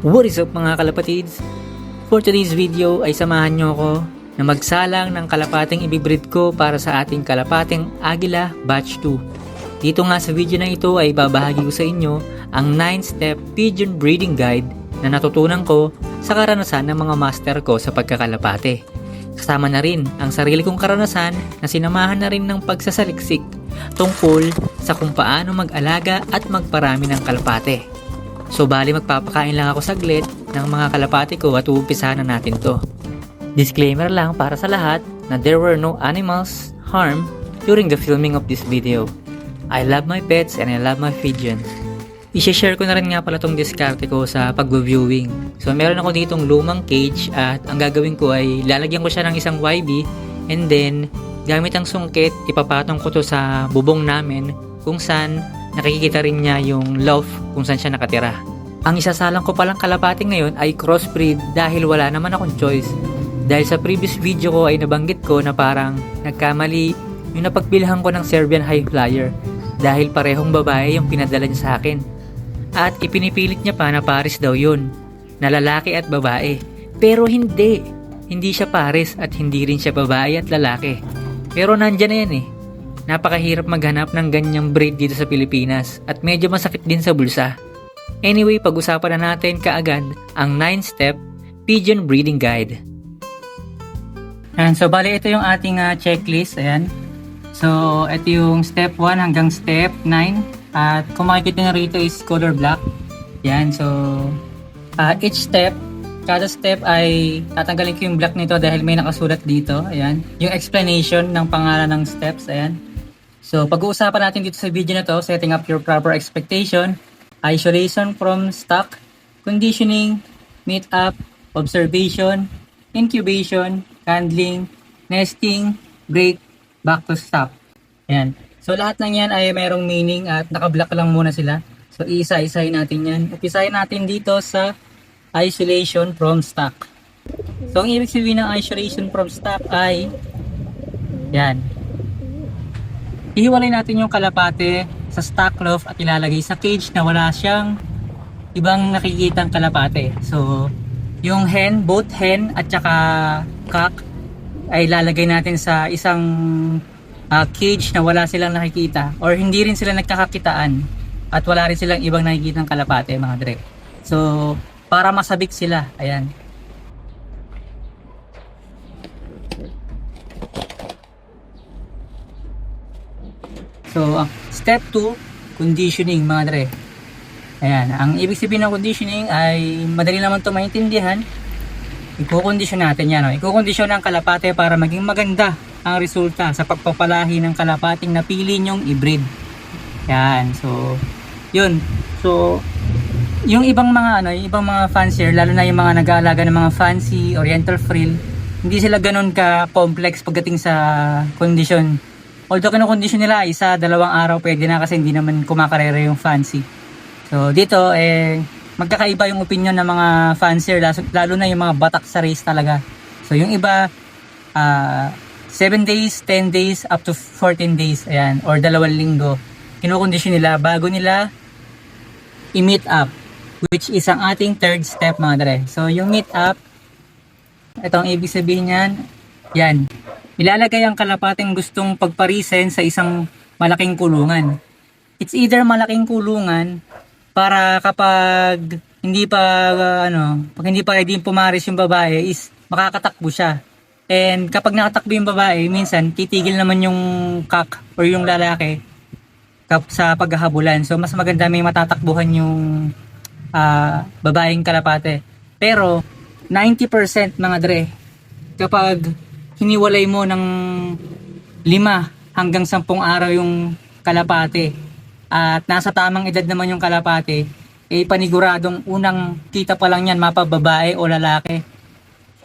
What is up mga kalapatids? For today's video ay samahan nyo ako na magsalang ng kalapating ibibreed ko para sa ating kalapating Agila Batch 2. Dito nga sa video na ito ay babahagi ko sa inyo ang 9-step pigeon breeding guide na natutunan ko sa karanasan ng mga master ko sa pagkakalapate. Kasama na rin ang sarili kong karanasan na sinamahan na rin ng pagsasaliksik tungkol sa kung paano mag-alaga at magparami ng kalapate. So bali magpapakain lang ako saglit ng mga kalapate ko at uumpisahan na natin to. Disclaimer lang para sa lahat na there were no animals harmed during the filming of this video. I love my pets and I love my pigeons. I-share ko na rin nga pala tong diskarte ko sa pag-viewing. So meron ako ditong lumang cage at ang gagawin ko ay lalagyan ko siya ng isang YB and then gamit ang sungkit ipapatong ko to sa bubong namin kung saan nakikita rin niya yung loft kung saan siya nakatira. Ang isasalang ko palang kalapate ngayon ay crossbreed dahil wala naman akong choice. Dahil sa previous video ko ay nabanggit ko na parang nagkamali yung napagbilhan ko ng Serbian High Flyer dahil parehong babae yung pinadala niya sa akin. At ipinipilit niya pa na pares daw yun, na lalaki at babae. Pero hindi. Hindi siya pares at hindi rin siya babae at lalaki. Pero nandyan na yan eh. Napakahirap maghanap ng ganyang breed dito sa Pilipinas at medyo masakit din sa bulsa. Anyway, pag-usapan na natin kaagad ang 9-step pigeon breeding guide. Ayan, so bali ito yung ating checklist. Ayan. So ito yung step 1 hanggang step 9 at kung makikita nyo rito is color black. Ayan, so each step, kada step ay tatanggalin ko yung black nito dahil may nakasulat dito. Ayan, yung explanation ng pangalan ng steps. Ayan. So, pag-uusapan natin dito sa video na to, setting up your proper expectation, isolation from stock, conditioning, meet up, observation, incubation, handling, nesting, break, back to stock. Ayan. So, lahat ng yan ay mayroong meaning at naka-block lang muna sila. So, isa-isahin natin yan. Upisahin natin dito sa isolation from stock. So, ang ibig sabihin ng isolation from stock ay yan. Ihiwalay natin yung kalapate sa stock loft at ilalagay sa cage na wala siyang ibang nakikitang kalapate. So, yung hen, both hen at saka cock ay ilalagay natin sa isang cage na wala silang nakikita or hindi rin sila nagkakakitaan at wala rin silang ibang nakikitang kalapate mga dre. So, para masabik sila, ayan. So, step 2, conditioning mga dre. Ayan, ang ibig sabihin ng conditioning ay madali naman ito maintindihan. Iko-condition natin yan. Iko-condition ang kalapate para maging maganda ang resulta sa pagpapalahi ng kalapating napili nyong i-breed. Ayan, so, yun. So, yung ibang mga ibang mga fancier, lalo na yung mga nag-aalaga ng mga fancy oriental frill, hindi sila ganoon ka-complex pagdating sa condition. Although kinokondisyon nila, 1-2 araw pwede na kasi hindi naman kumakarera yung fancy. So dito magkakaiba yung opinion ng mga fancier, lalo na yung mga batak sa race talaga. So yung iba 7 days, 10 days, up to 14 days, ayan, or 2 linggo. Kinokondisyon nila bago nila i-meet up, which is ang ating third step mga dre. So yung meet up, itong ibig sabihin niyan, yan. Ilalagay ang kalapating gustong pagparisen sa isang malaking kulungan. It's either malaking kulungan para kapag hindi pa pag hindi pa ready pumaris yung babae is makakatakbo siya. And kapag nakatakbo yung babae, minsan titigil naman yung cock or yung lalaki sa paghahabulan. So mas maganda may matatakbuhan yung babaeng kalapate. Pero 90% mga dre, kapag hiniwalay mo ng 5 hanggang 10 araw yung kalapate at nasa tamang edad naman yung kalapate, paniguradong unang kita pa lang yan mapababae o lalaki,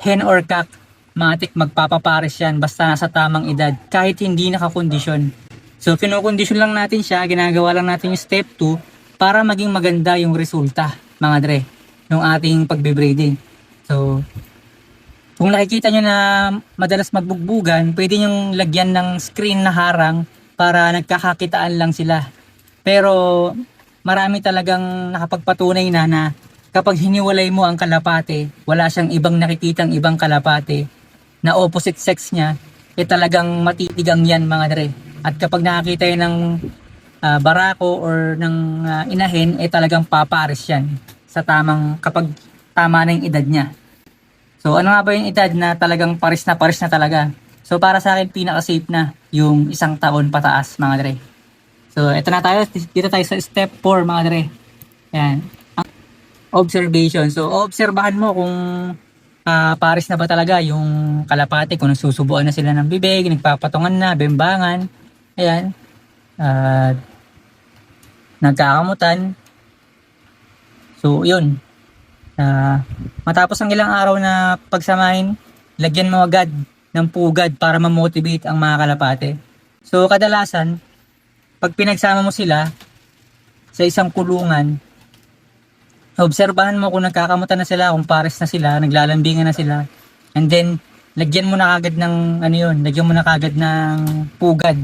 hen or cock, matik magpapapares yan basta nasa tamang edad kahit hindi nakakondisyon. So kinokondisyon lang natin siya, ginagawa lang natin yung step 2 para maging maganda yung resulta mga dre yung ating pagbe-breeding. So kung nakikita nyo na madalas magbugbugan, pwede nyong lagyan ng screen na harang para nagkakakitaan lang sila. Pero marami talagang nakapagpatunay na kapag hiniwalay mo ang kalapate, wala siyang ibang nakikitang ibang kalapate na opposite sex niya, talagang matitigang yan mga dre. At kapag nakakita yan ng barako or ng inahin, talagang papares yan sa tamang, kapag tama na yung edad niya. So ano nga ba yung edad na talagang pares na talaga? So para sa akin, pinaka-safe na yung 1 taon pataas mga dre. So ito na tayo, dito tayo sa step 4 mga dre. Yan. Observation. So obserbahan mo kung pares na ba talaga yung kalapate, kung nagsusubuan na sila ng bibig, nagpapatungan na, bembangan. Ayan. Nagkakamutan. So yun. Matapos ang ilang araw na pagsamahin, lagyan mo agad ng pugad para ma-motivate ang mga kalapate. So kadalasan, pag pinagsama mo sila sa isang kulungan, obserbahan mo kung nagkakamutan na sila, kung pares na sila, naglalambingan na sila. And then, lagyan mo na kagad ng, lagyan mo na kagad ng pugad.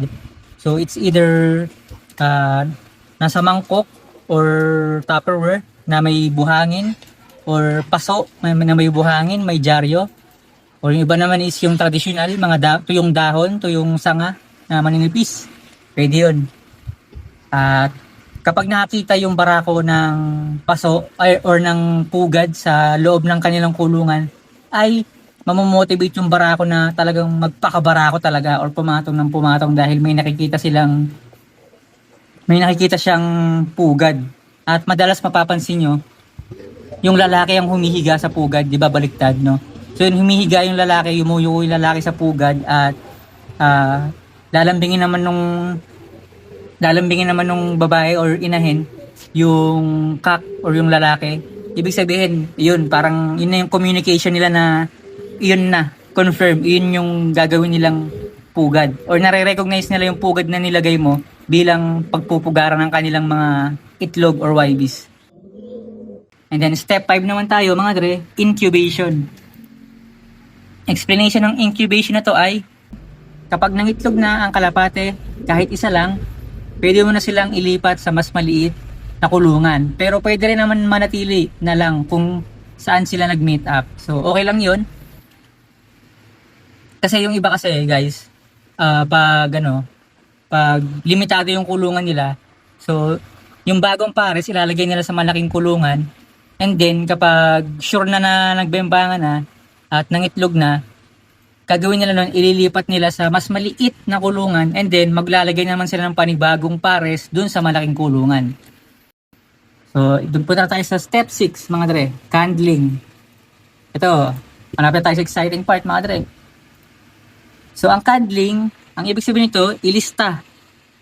So, it's either nasa mangkok or Tupperware na may buhangin, or paso na may buhangin, may dyaryo. Or yung iba naman is yung traditional, tuyong dahon, tuyong sanga na maninipis. Pwede yun. At kapag nakita yung barako ng paso or ng pugad sa loob ng kanilang kulungan, ay mamomotivate yung barako na talagang magpakabarako talaga or pumatong dahil may nakikita siyang pugad. At madalas mapapansin nyo, yung lalaki ang humihiga sa pugad, di ba baliktad, no? So yun, humihiga yung lalaki, yumuyo yung lalaki sa pugad at lalambingin naman nung babae or inahin yung cock or yung lalaki. Ibig sabihin, yun, parang yun na yung communication nila na yun na, confirm, yun yung gagawin nilang pugad. Or nare-recognize nila yung pugad na nilagay mo bilang pagpupugaran ng kanilang mga itlog or YBs. And then step 5 naman tayo mga dre, incubation. Explanation ng incubation na to ay kapag nangitlog na ang kalapate, kahit isa lang, pwede mo na silang ilipat sa mas maliit na kulungan. Pero pwede rin naman manatili na lang kung saan sila nag-meet up. So, okay lang yun. Kasi yung iba kasi, guys, pag limitado yung kulungan nila, so, yung bagong pares, ilalagay nila sa malaking kulungan. And then, kapag sure na nagbembangan na, at nangitlog na, gagawin nila nun, ililipat nila sa mas maliit na kulungan and then maglalagay naman sila ng panibagong pares dun sa malaking kulungan. So, dun punta tayo sa step 6 mga dre, candling. Ito, hanapin tayo sa exciting part mga dre. So, ang candling, ang ibig sabihin nito, ilista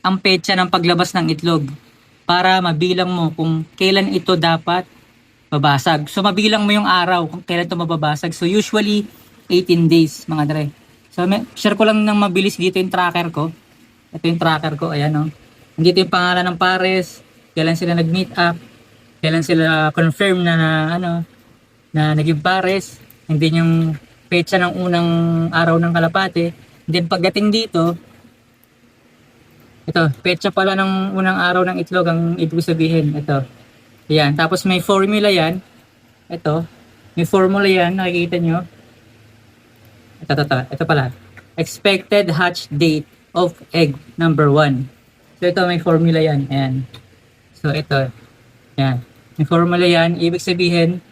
ang petsa ng paglabas ng itlog para mabilang mo kung kailan ito dapat babasag. So, mabilang mo yung araw kung kailan ito mababasag. So, usually, 18 days, mga dre. So, share ko lang ng mabilis dito yung tracker ko. Ito yung tracker ko, ayan o. Dito yung pangalan ng pares, kailan sila nag-meet up, kailan sila confirm na naging pares, and then yung petsa ng unang araw ng kalapate. And then, pagdating dito, ito, petsa pala ng unang araw ng itlog, ang ibig sabihin, ito. Yan, tapos may formula yan. Ito, may formula yan, nakikita nyo. Ito pala. Expected hatch date of egg number 1. So ito, may formula yan. Ayan. So ito, yan. May formula yan, ibig sabihin,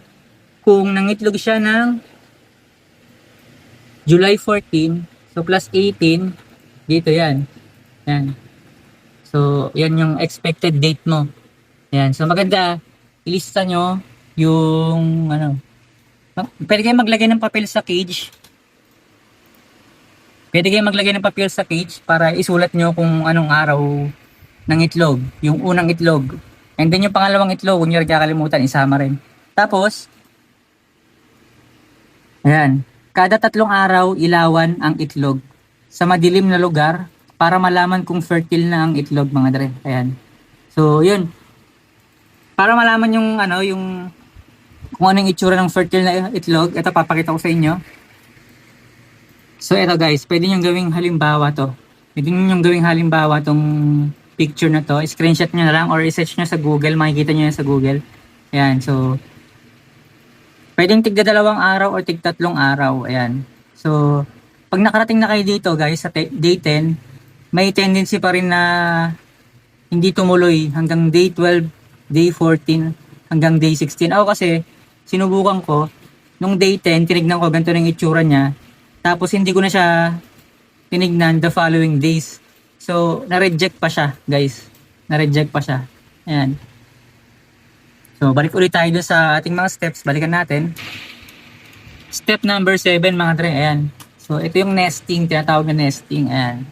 kung nangitlog siya ng July 14, so plus 18, dito yan. Yan. So, yan yung expected date mo. Yan. So, maganda, ilista nyo yung, pwede kayo maglagay ng papel sa cage. Pwede kayo maglagay ng papel sa cage para isulat nyo kung anong araw ng itlog. Yung unang itlog. And then yung pangalawang itlog, kung nyo rin kakalimutan, isama rin. Tapos, ayan. Kada 3 araw, ilawan ang itlog sa madilim na lugar para malaman kung fertile na ang itlog, mga dre. Ayan. So, yun. Para malaman yung kung anong itsura ng fertile na itlog, ito papakita ko sa inyo. So ito guys, pwede nyo gawing halimbawa to. Pwede nyo gawing halimbawa tong picture na to. Screenshot nyo na lang or i-search nyo sa Google, makikita nyo yan sa Google. Ayan, so Pwedeng tigda 2 araw or tig 3 araw. Ayan. So, pag nakarating na kayo dito guys sa day 10, may tendency pa rin na hindi tumuloy hanggang day 12, day 14, hanggang day 16. Ako kasi, sinubukan ko, nung day 10, tinignan ko ganito na yung itsura niya. Tapos hindi ko na siya tinignan the following days. So, na-reject pa siya, guys. Na-reject pa siya. Ayan. So, balik ulit tayo doon sa ating mga steps. Balikan natin. Step number 7, mga dre. Ayan. So, ito yung nesting. Tinatawag na nesting. Ayan.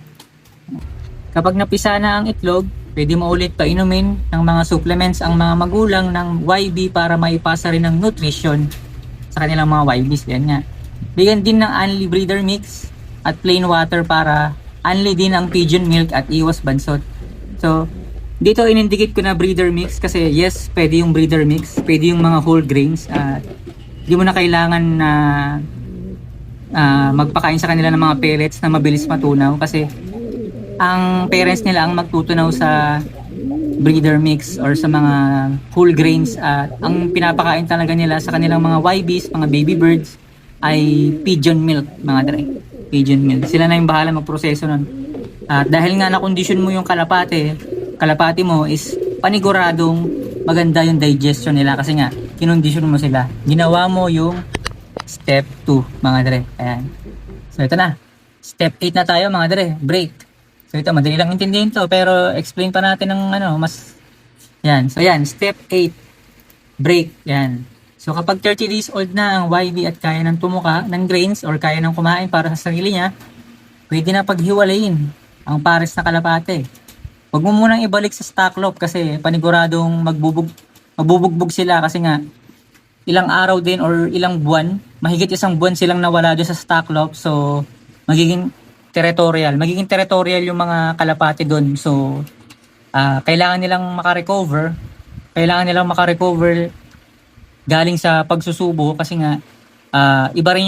Kapag napisa na ang itlog, pwede mo ulit painumin ng mga supplements ang mga magulang ng YB para maipasa rin ng nutrition sa kanilang mga YBs. Yan nga. Bigyan din ng Anli breeder mix at plain water para Anli din ang pigeon milk at iwas bansot. So, dito inindicate ko na breeder mix kasi yes, pwede yung breeder mix, pwede yung mga whole grains at di mo na kailangan na magpakain sa kanila ng mga pellets na mabilis matunaw kasi ang parents nila ang magtutunaw sa breeder mix or sa mga whole grains at ang pinapakain talaga nila sa kanilang mga YBs, mga baby birds ay pigeon milk, mga dre. Pigeon milk. Sila na yung bahala magproseso nun. At dahil nga na-condition mo yung kalapati mo is paniguradong maganda yung digestion nila kasi nga kinondisyon mo sila. Ginawa mo yung step 2, mga dre. Ayan. So ito na. Step 8 na tayo, mga dre. Break. So ito, madali lang intindihin to pero explain pa natin ng mas yan. So yan, step 8. Break. Yan. So kapag 30 days old na ang YB at kaya ng tumuka ng grains or kaya ng kumain para sa sarili niya, pwede na paghiwalayin ang pares na kalapate. Huwag mo munang ibalik sa stock loft kasi paniguradong magbubugbog sila kasi nga ilang araw din or ilang buwan, mahigit 1 buwan silang nawala doon sa stock loft. So magiging territorial yung mga kalapate doon. So kailangan nilang makarecover galing sa pagsusubo kasi nga iba rin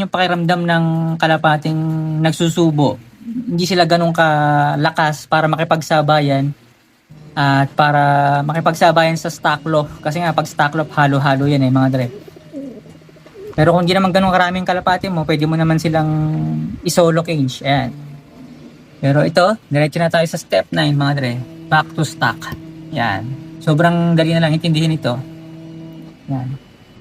yung pakiramdam ng kalapating nagsusubo. Hindi sila ganun kalakas para makipagsabayan at para makipagsabayan sa stock loft kasi nga pag stock loft halo-halo yan mga dre. Pero kung hindi naman ganun karaming kalapati mo, pwede mo naman silang isolo cage. Ayan. Pero ito, diretso na tayo sa step 9, mga dre. Back to stock. Ayan. Sobrang dali na lang intindihin ito. Ayan.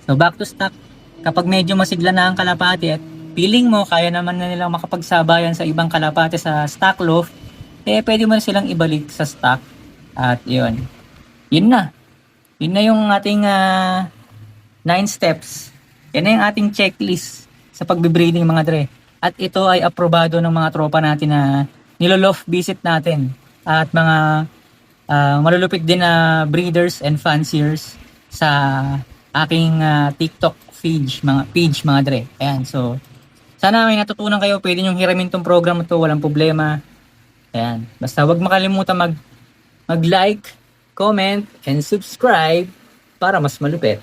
So back to stock. Kapag medyo masigla na ang kalapati at feeling mo kaya naman na nilang makapagsabayan sa ibang kalapati sa stock loft, pwede mo na silang ibalik sa stock. At yun. Yun na. Yun na yung ating 9 steps. Yan na yung ating checklist sa pagbe-breeding, mga dre. At ito ay aprobado ng mga tropa natin na niloloft visit natin. At mga malulupit din na breeders and fanciers sa aking TikTok page, mga dre. Ayan, so sana may natutunan kayo. Pwede nyong hiramin tong program ito, walang problema. Ayan, basta wag makalimutan mag-like, comment, and subscribe para mas malupit.